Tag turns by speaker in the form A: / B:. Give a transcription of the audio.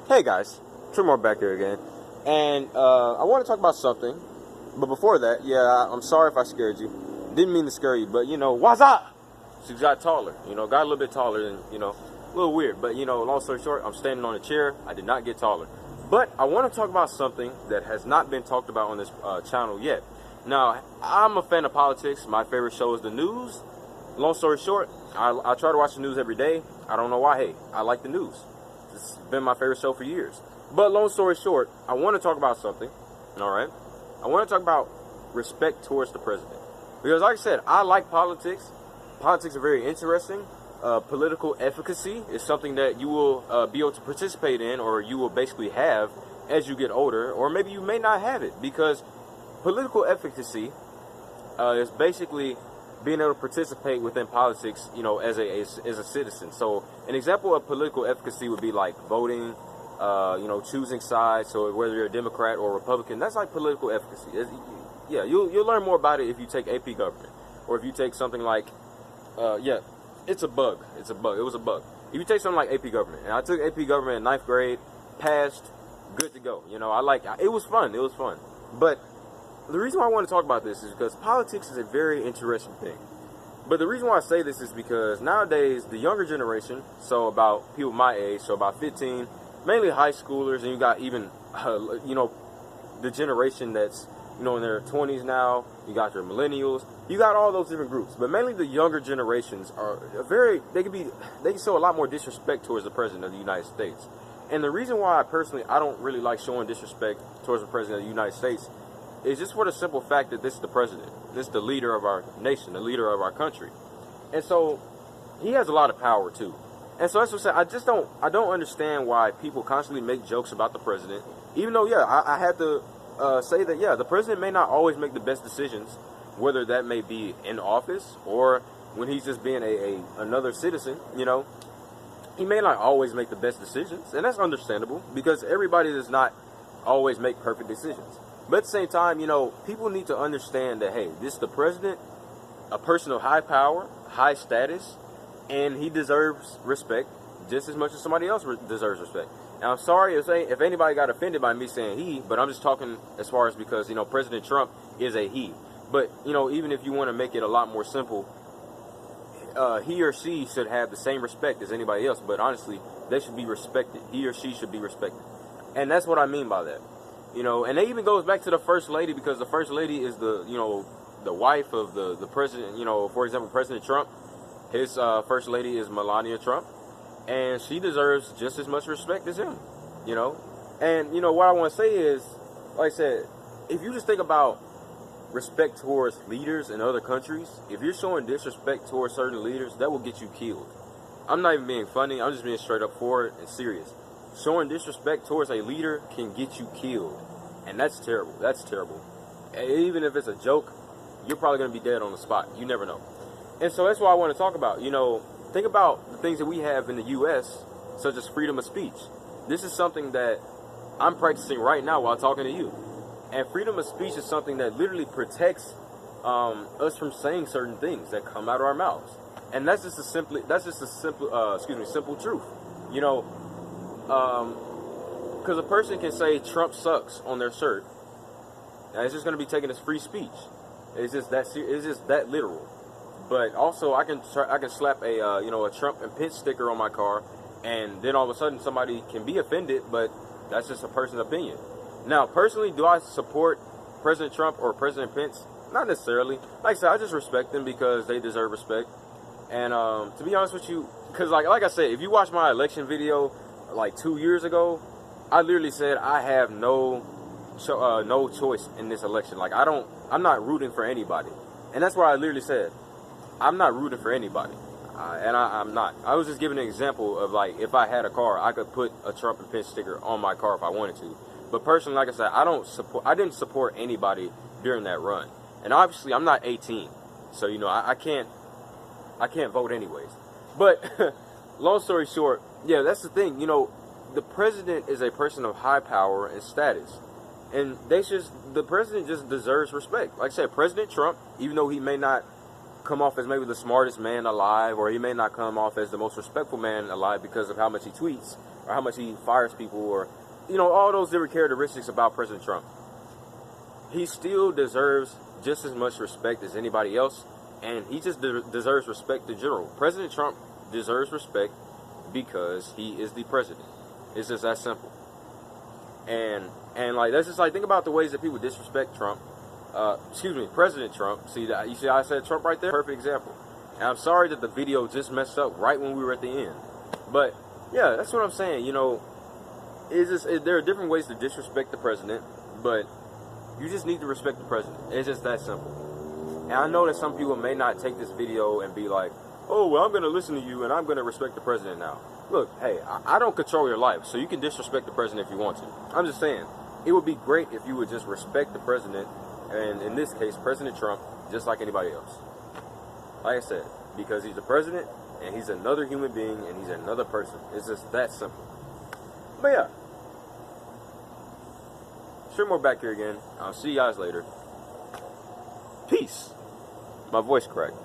A: Hey guys, Tremor back here again, and I want to talk about something. But before that, yeah, I'm sorry if I scared you. Didn't mean to scare you, but what's up? She got taller. Got a little bit taller than a little weird. But long story short, I'm standing on a chair. I did not get taller. But I want to talk about something that has not been talked about on this channel yet. Now, I'm a fan of politics. My favorite show is the news. Long story short, I try to watch the news every day. I don't know why. Hey, I like the news. It's been my favorite show for years. But long story short, I want to talk about something. All right. I want to talk about respect towards the president. Because like I said, I like politics. Politics are very interesting. Political efficacy is something that you will be able to participate in, or you will basically have as you get older, or maybe you may not have it, because political efficacy is basically being able to participate within politics, as a citizen. So an example of political efficacy would be like voting, choosing sides. So whether you're a Democrat or Republican, that's like political efficacy. Yeah, you'll learn more about it if you take AP government, or if you take something like, it's a bug. It was a bug. If you take something like AP government, and I took AP government in 9th grade, passed, good to go. It was fun. It was fun. But the reason why I want to talk about this is because politics is a very interesting thing. But the reason why I say this is because nowadays, the younger generation, so about people my age, so about 15, mainly high schoolers, and you got even, the generation that's, in their 20s now, you got your millennials, you got all those different groups. But mainly the younger generations are they can show a lot more disrespect towards the president of the United States. And the reason why I don't really like showing disrespect towards the president of the United States is just for the simple fact that this is the president. This is the leader of our nation, the leader of our country. And so he has a lot of power too. And so that's what I'm saying. I don't understand why people constantly make jokes about the president. Even though, I had to say that, the president may not always make the best decisions, whether that may be in office or when he's just being another citizen, He may not always make the best decisions, and that's understandable because everybody does not always make perfect decisions. But at the same time, people need to understand that, hey, this is the president, a person of high power, high status, and he deserves respect just as much as somebody else deserves respect. And I'm sorry if anybody got offended by me saying he, but I'm just talking as far as because, President Trump is a he. But, even if you want to make it a lot more simple, he or she should have the same respect as anybody else. But honestly, they should be respected. He or she should be respected. And that's what I mean by that. And it even goes back to the first lady, because the first lady is the wife of the president. For example, President Trump, his first lady is Melania Trump, and she deserves just as much respect as him. And what I want to say is, like I said, if you just think about respect towards leaders in other countries, if you're showing disrespect towards certain leaders, that will get you killed. I'm not even being funny. I'm just being straight up forward and serious. Showing disrespect towards a leader can get you killed. And that's terrible. That's terrible. And even if it's a joke, you're probably going to be dead on the spot. You never know. And so that's what I want to talk about. Think about the things that we have in the U.S., such as freedom of speech. This is something that I'm practicing right now while talking to you. And freedom of speech is something that literally protects us from saying certain things that come out of our mouths. And that's just a simple truth. Because a person can say Trump sucks on their shirt, and it's just going to be taken as free speech. It's just that literal. But also, I can slap a Trump and Pence sticker on my car, and then all of a sudden somebody can be offended. But that's just a person's opinion. Now, personally, do I support President Trump or President Pence? Not necessarily. Like I said, I just respect them because they deserve respect. And to be honest with you, because like I said, if you watch my election video like 2 years ago, I literally said I have no choice in this election. Like I'm not rooting for anybody, and that's what I literally said. I'm not rooting for anybody, I'm not. I was just giving an example of, like, if I had a car, I could put a Trump and Pence sticker on my car if I wanted to. But personally, like I said, I didn't support anybody during that run, and obviously I'm not 18, so I can't vote anyways. But long story short, that's the thing. The president is a person of high power and status, and the president just deserves respect. Like I said, President Trump, even though he may not come off as maybe the smartest man alive, or he may not come off as the most respectful man alive because of how much he tweets, or how much he fires people, or, you know, all those different characteristics about President Trump, he still deserves just as much respect as anybody else, and he just deserves respect in general. President Trump deserves respect because he is the president. It's just that simple. And like, that's just like, think about the ways that people disrespect Trump. President Trump. See that? You see how I said Trump right there? Perfect example. And I'm sorry that the video just messed up right when we were at the end. But yeah, that's what I'm saying. You know, there are different ways to disrespect the president, but you just need to respect the president. It's just that simple. And I know that some people may not take this video and be like, oh, well, I'm going to listen to you and I'm going to respect the president now. Look, hey, I don't control your life, so you can disrespect the president if you want to. I'm just saying, it would be great if you would just respect the president, and in this case, President Trump, just like anybody else. Like I said, because he's the president, and he's another human being, and he's another person. It's just that simple. But yeah. Sure, more back here again. I'll see you guys later. Peace. My voice cracked.